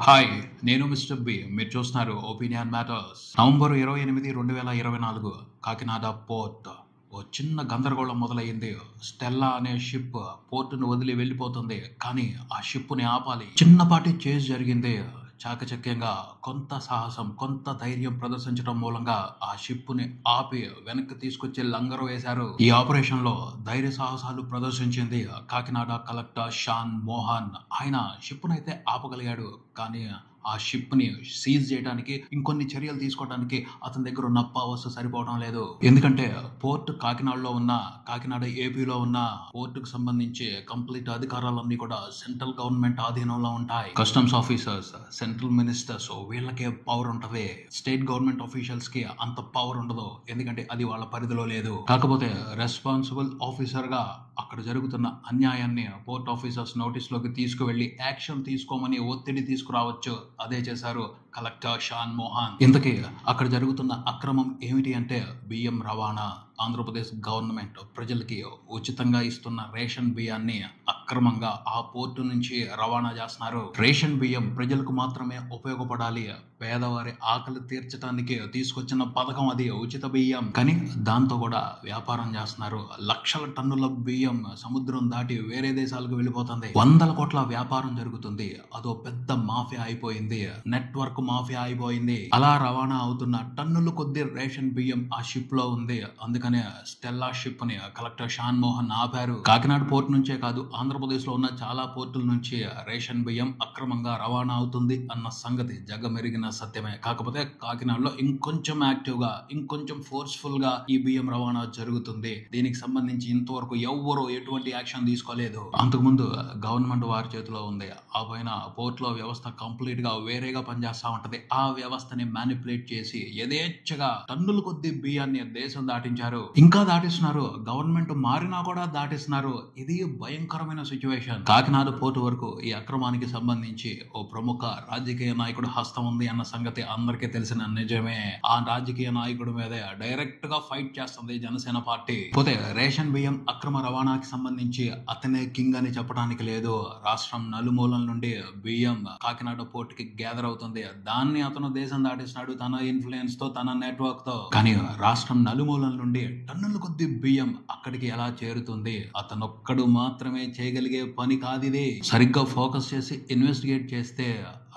Hi, నేను mister B. మీరు చూస్తున్నారు opinion matters. November 28, 2024 Kakinada port. ఓ చిన్న గందరగోళం మొదలయ్యింది. స్టెల్లా అనే షిప్ పోర్టును వదిలి వెళ్ళిపోతుంది. కానీ ఆ షిప్ని ఆపాలి. చిన్నపాటి చేజ్ జరిగింది. చాకచక్యంగా కొంత సాహసం, కొంత ధైర్యం ప్రదర్శించడం మూలంగా ఆ షిప్ని ఆపి వెనక్కి తీసుకొచ్చి లంగరు వేశారు. ఈ ఆపరేషన్ లో ధైర్య సాహసాలు ప్రదర్శించింది కాకినాడ కలెక్టర్ షాన్ మోహన్. ఆయన షిప్నైతే ఆపగలిగాడు. కానీ ఆ షిప్ ని సీజ్ చేయడానికి, ఇంకొన్ని చర్యలు తీసుకోవడానికి అతని దగ్గర ఉన్న పవర్స్ సరిపోవడం లేదు. ఎందుకంటే పోర్ట్ కాకినాడలో ఉన్న, కాకినాడ ఏపీలో ఉన్న పోర్టుకు సంబంధించి కంప్లీట్ అధికారాలన్నీ కూడా సెంట్రల్ గవర్నమెంట్ ఆధీనంలో ఉంటాయి. కస్టమ్స్ ఆఫీసర్స్, సెంట్రల్ మినిస్టర్స్ వీళ్ళకే పవర్ ఉంటది. స్టేట్ గవర్నమెంట్ ఆఫీషియల్స్ కి అంత పవర్ ఉండదు. ఎందుకంటే అది వాళ్ళ పరిధిలో లేదు. కాకపోతే రెస్పాన్సిబుల్ ఆఫీసర్ గా అక్కడ జరుగుతున్న అన్యాయాన్ని పోర్ట్ ఆఫీసర్స్ నోటీస్ లోకి తీసుకువెళ్లి యాక్షన్ తీసుకోమని ఒత్తిడి తీసుకురావచ్చు. అదే చేశారు కలెక్టర్ షాన్ మోహన్. ఇంతకీ అక్కడ జరుగుతున్న అక్రమం ఏమిటి అంటే బియ్యం రవాణా. ఆంధ్రప్రదేశ్ గవర్నమెంట్ ప్రజలకి ఉచితంగా ఇస్తున్న రేషన్ బియ్యాన్ని అక్రమంగా ఆ పోర్టు నుంచి రవాణా చేస్తున్నారు. రేషన్ బియ్యం ప్రజలకు మాత్రమే ఉపయోగపడాలి, పేదవారి ఆకలి తీర్చడానికి తీసుకొచ్చిన పథకం అది, ఉచిత బియ్యం. కానీ దాంతో కూడా వ్యాపారం చేస్తున్నారు. లక్షల టన్నుల బియ్యం సముద్రం దాటి వేరే దేశాలకు వెళ్ళిపోతుంది. 100 కోట్ల వ్యాపారం జరుగుతుంది. అదో పెద్ద మాఫియా అయిపోయింది. నెట్వర్క్ మాఫియా అయిపోయింది. అలా రవాణా అవుతున్న టన్నుల కొద్ది రేషన్ బియ్యం ఆ షిప్ లో ఉంది. అందుకనే స్టెల్లా షిప్ ని కలెక్టర్ షాన్ మోహన్ ఆపారు. కాకినాడ పోర్ట్ నుంచే కాదు, ఆంధ్రప్రదేశ్ లో ఉన్న చాలా పోర్టుల నుంచి రేషన్ బియ్యం అక్రమంగా రవాణా అవుతుంది అన్న సంగతి జగమెరిగిన సత్యమే. కాకపోతే కాకినాడలో ఇంకొంచెం యాక్టివ్ గా, ఇంకొంచెం ఫోర్స్ఫుల్ గా ఈ బియ్యం రవాణా జరుగుతుంది. దీనికి సంబంధించి ఇంతవరకు ఎవ్వరూ ఎటువంటి యాక్షన్ తీసుకోలేదు. అంతకుముందు గవర్నమెంట్ వారి చేతిలో ఉంది. ఆ పైన పోర్ట్ లో వ్యవస్థ కంప్లీట్ గా వేరేగా పనిచేస్తా ఉంటది. ఆ వ్యవస్థని మ్యానిపులేట్ చేసి యథేచ్ఛగా టన్నుల కొద్ది బియ్యాన్ని దేశం దాటించారు. ఇంకా దాటిస్తున్నారు. గవర్నమెంట్ మారినా కూడా దాటిస్తున్నారు. ఇది భయంకరమైన సిచ్యువేషన్. కాకినాడ పోర్టు వరకు ఈ అక్రమానికి సంబంధించి ఓ ప్రముఖ రాజకీయ నాయకుడు హస్తం ఉంది అన్న సంగతి అందరికీ తెలిసిన నిజమే. ఆ రాజకీయ నాయకుడి మీదే డైరెక్ట్ గా ఫైట్ చేస్తుంది జనసేన పార్టీ. పోతే రేషన్ బియ్యం అక్రమ రవాణాకి సంబంధించి అతనే కింగ్ అని చెప్పడానికి లేదు. రాష్ట్రం నలుమూలల నుండి బియ్యం కాకినాడ పోర్ట్ కి గ్యాదర్ అవుతుంది. దాన్ని అతను దేశం దాటిస్తున్నాడు తన ఇన్ఫ్లుయెన్స్ తో, తన నెట్వర్క్ తో. కానీ రాష్ట్రం నలుమూలల నుండి టన్నుల కొద్ది బియ్యం అక్కడికి ఎలా చేరుతుంది? అతనొక్కడు మాత్రమే చేయగలిగే పని కాదిది. సరిగ్గా ఫోకస్ చేసి ఇన్వెస్టిగేట్ చేస్తే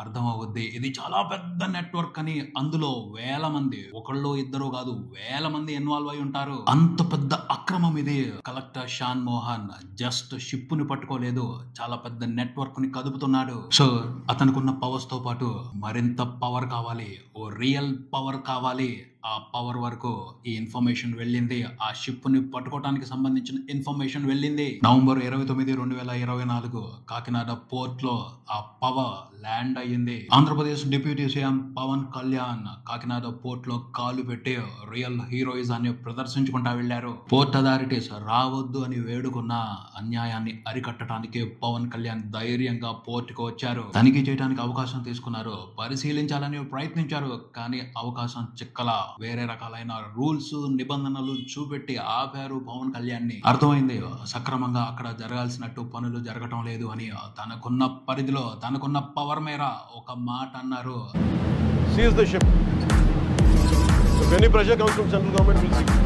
అర్థమవుద్ది. ఇది చాలా పెద్ద నెట్వర్క్ అని. అందులో వేల మంది, ఒకళ్ళు ఇద్దరు కాదు, వేల మంది ఇన్వాల్వ్ అయి ఉంటారు. అంత పెద్ద అక్రమం ఇది. Collector Shan Mohan just ship ని పట్టుకోలేదు, చాలా పెద్ద నెట్వర్క్ ని కదుపుతున్నాడు. సో అతనుకున్న పవర్స్ తో పాటు మరింత పవర్ కావాలి, ఓ రియల్ పవర్ కావాలి. ఆ పవర్ వరకు ఈ ఇన్ఫర్మేషన్ వెళ్ళింది. ఆ షిప్ ని పట్టుకోవడానికి సంబంధించిన ఇన్ఫర్మేషన్ వెళ్ళింది. నవంబర్ 29, 2024 కాకినాడ పోర్ట్ లో ఆ పవర్ ల్యాండ్ అయ్యింది. Andhra Pradesh deputy CM Pawan Kalyan Kakinada port లో కాలు పెట్టి రియల్ హీరోయిజాన్ని ప్రదర్శించుకుంటా వెళ్లారు. పోర్ట్ అథారిటీస్ రావద్దు అని వేడుకున్న అన్యాయాన్ని అరికట్టడానికి పవన్ కళ్యాణ్ ధైర్యంగా పోర్ట్ కు వచ్చారు. తనిఖీ చేయడానికి అవకాశం తీసుకున్నారు, పరిశీలించాలని ప్రయత్నించారు. కానీ అవకాశం చిక్కల. వేరే రకాలైన రూల్స్, నిబంధనలు చూపెట్టి ఆపారు పవన్ కళ్యాణ్ ని. అర్థమైంది సక్రమంగా అక్కడ జరగాల్సినట్టు పనులు జరగటం లేదు అని. తనకున్న పరిధిలో, తనకున్న పవర్ మేర ఒక మాట అన్నారు. Seize the ship. If any pressure comes from central government, we'll see.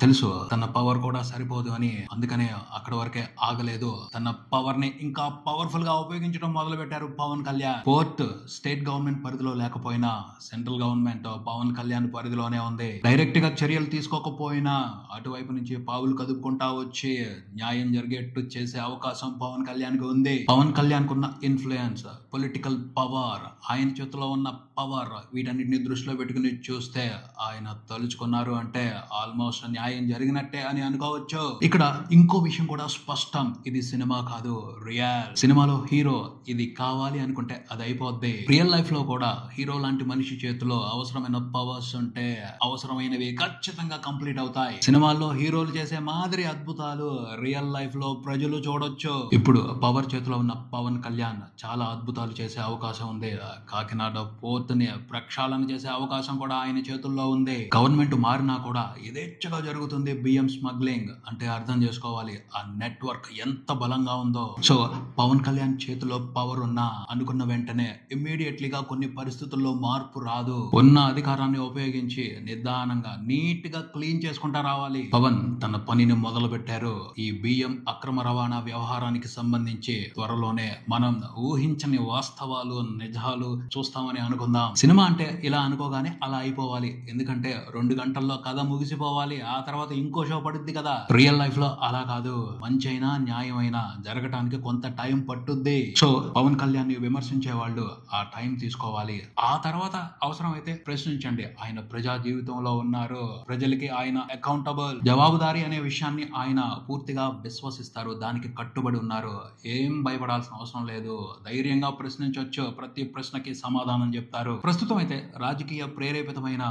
తెలుసు తన పవర్ కూడా సరిపోదు అని. అందుకనే అక్కడ వరకే ఆగలేదు. తన పవర్ ని ఇంకా పవర్ఫుల్ గా ఉపయోగించడం మొదలు పెట్టారు Pawan Kalyan. Port state government పరిధిలో లేకపోయినా సెంట్రల్ గవర్నమెంట్ పవన్ కళ్యాణ్ పరిధిలోనే ఉంది. డైరెక్ట్ గా చర్యలు తీసుకోకపోయినా అటువైపు నుంచి పావులు కదుపుకుంటా వచ్చి న్యాయం జరిగేట్టు చేసే అవకాశం పవన్ కళ్యాణ్ కి ఉంది. పవన్ కళ్యాణ్ కున్న ఇన్ఫ్లుయెన్స్, పొలిటికల్ పవర్, ఆయన చేతిలో ఉన్న పవర్, వీటన్నిటిని దృష్టిలో పెట్టుకుని చూస్తే ఆయన తలుచుకున్నారు అంటే ఆల్మోస్ట్ న్యాయం జరిగినట్టే అని అనుకోవచ్చు. ఇక్కడ ఇంకో విషయం కూడా స్పష్టం. ఇది సినిమా కాదు, రియల్. సినిమాలో హీరో ఇది కావాలి అనుకుంటే అది అయిపోద్ది. రియల్ లైఫ్ లో కూడా హీరో లాంటి మనిషి చేతిలో అవసరమైన పవర్స్ ఉంటే అవసరమైనవి ఖచ్చితంగా కంప్లీట్ అవుతాయి. సినిమాల్లో హీరోలు చేసే మాదిరి అద్భుతాలు రియల్ లైఫ్ లో ప్రజలు చూడొచ్చు. ఇప్పుడు పవర్ చేతిలో ఉన్న పవన్ కళ్యాణ్ చాలా అద్భుతాలు చేసే అవకాశం ఉంది. కాకినాడ పోర్ట్ ని ప్రక్షాళన చేసే అవకాశం కూడా ఆయన చేతుల్లో ఉంది. గవర్నమెంట్ మారినా కూడా యథేచ్ఛగా జరుగుతుంది బియ్యం స్మగ్లింగ్ అంటే అర్థం చేసుకోవాలి ఆ నెట్వర్క్ ఎంత బలంగా ఉందో. సో పవన్ కళ్యాణ్ చేతిలో పవర్ ఉన్నా అనుకున్న వెంటనే ఇమ్మీడియట్లీగా కొన్ని పరిస్థితుల్లో మార్పు రాదు. ఉన్న అధికారాన్ని ఉపయోగించి నిదానంగా నీట్ గా క్లీన్ చేసుకుంటా రావాలి. పవన్ తన పనిని మొదలు పెట్టారు. ఈ బియ్యం అక్రమ రవాణా వ్యవహారానికి సంబంధించి త్వరలోనే మనం ఊహించని వాస్తవాలు నిజాలు చూస్తామని అనుకుందాం. సినిమా అంటే ఇలా అనుకోగానే అలా అయిపోవాలి, ఎందుకంటే 2 గంటల్లో కథ ముగిసిపోవాలి, ఆ తర్వాత ఇంకో షో పడుద్ది కదా. రియల్ లైఫ్ లో అలా కాదు. మంచైనా న్యాయమైనా జరగటానికి కొంత టైం పట్టుద్ది. సో పవన్ కళ్యాణ్ ని విమర్శించే వాళ్ళు ఆ టైం తీసుకోవాలి. ఆ తర్వాత అవసరమైతే ప్రశ్నించండి. ఆయన ప్రజా జీవితంలో ఉన్నారు, ప్రజలకి ఆయన అకౌంటబుల్, జవాబుదారీ అనే విషయాన్ని ఆయన పూర్తిగా విశ్వసిస్తారు, దానికి కట్టుబడి ఉన్నారు. ఏం భయపడాల్సిన అవసరం లేదు, ధైర్యంగా ప్రశ్నించవచ్చు, ప్రతి ప్రశ్నకి సమాధానం చెప్తారు. ప్రస్తుతం అయితే రాజకీయ ప్రేరేపితమైన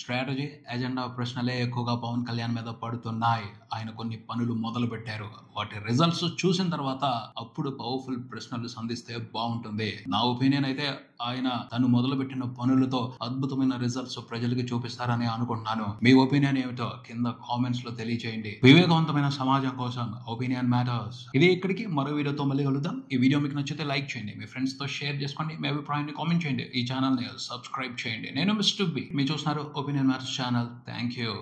స్ట్రాటజీ ఎజెండా ప్రశ్నలే ఎక్కువగా పవన్ కళ్యాణ్ మీద పడుతున్నాయి. ఆయన కొన్ని పనులు మొదలు పెట్టారు, వాటి రిజల్ట్స్ చూసిన తర్వాత అప్పుడు పవర్ఫుల్ ప్రశ్నలు సంధిస్తే బాగుంటుంది. నా ఒపీనియన్ అయితే ఆయన తను మొదలు పెట్టిన పనులతో అద్భుతమైన రిజల్ట్స్ ప్రజలకి చూపిస్తారని అనుకుంటున్నాను. మీ ఒపీనియన్ ఏమిటో కింద కామెంట్స్ లో తెలియజేయండి. వివేకవంతమైన సమాజం కోసం ఒపీనియన్ మ్యాటర్స్. ఇది ఇక్కడికి మరో వీడియోతో మళ్ళీ కలుద్దాం. ఈ వీడియో మీకు నచ్చితే లైక్ చేయండి, మీ ఫ్రెండ్స్ తో షేర్ చేసుకోండి, మీ అభిప్రాయాన్ని కామెంట్ చేయండి, ఈ ఛానల్ ని సబ్స్క్రైబ్ చేయండి. నేను మిస్టర్ బి, మీరు చూస్తున్నారు opinion matters channel. Thank you.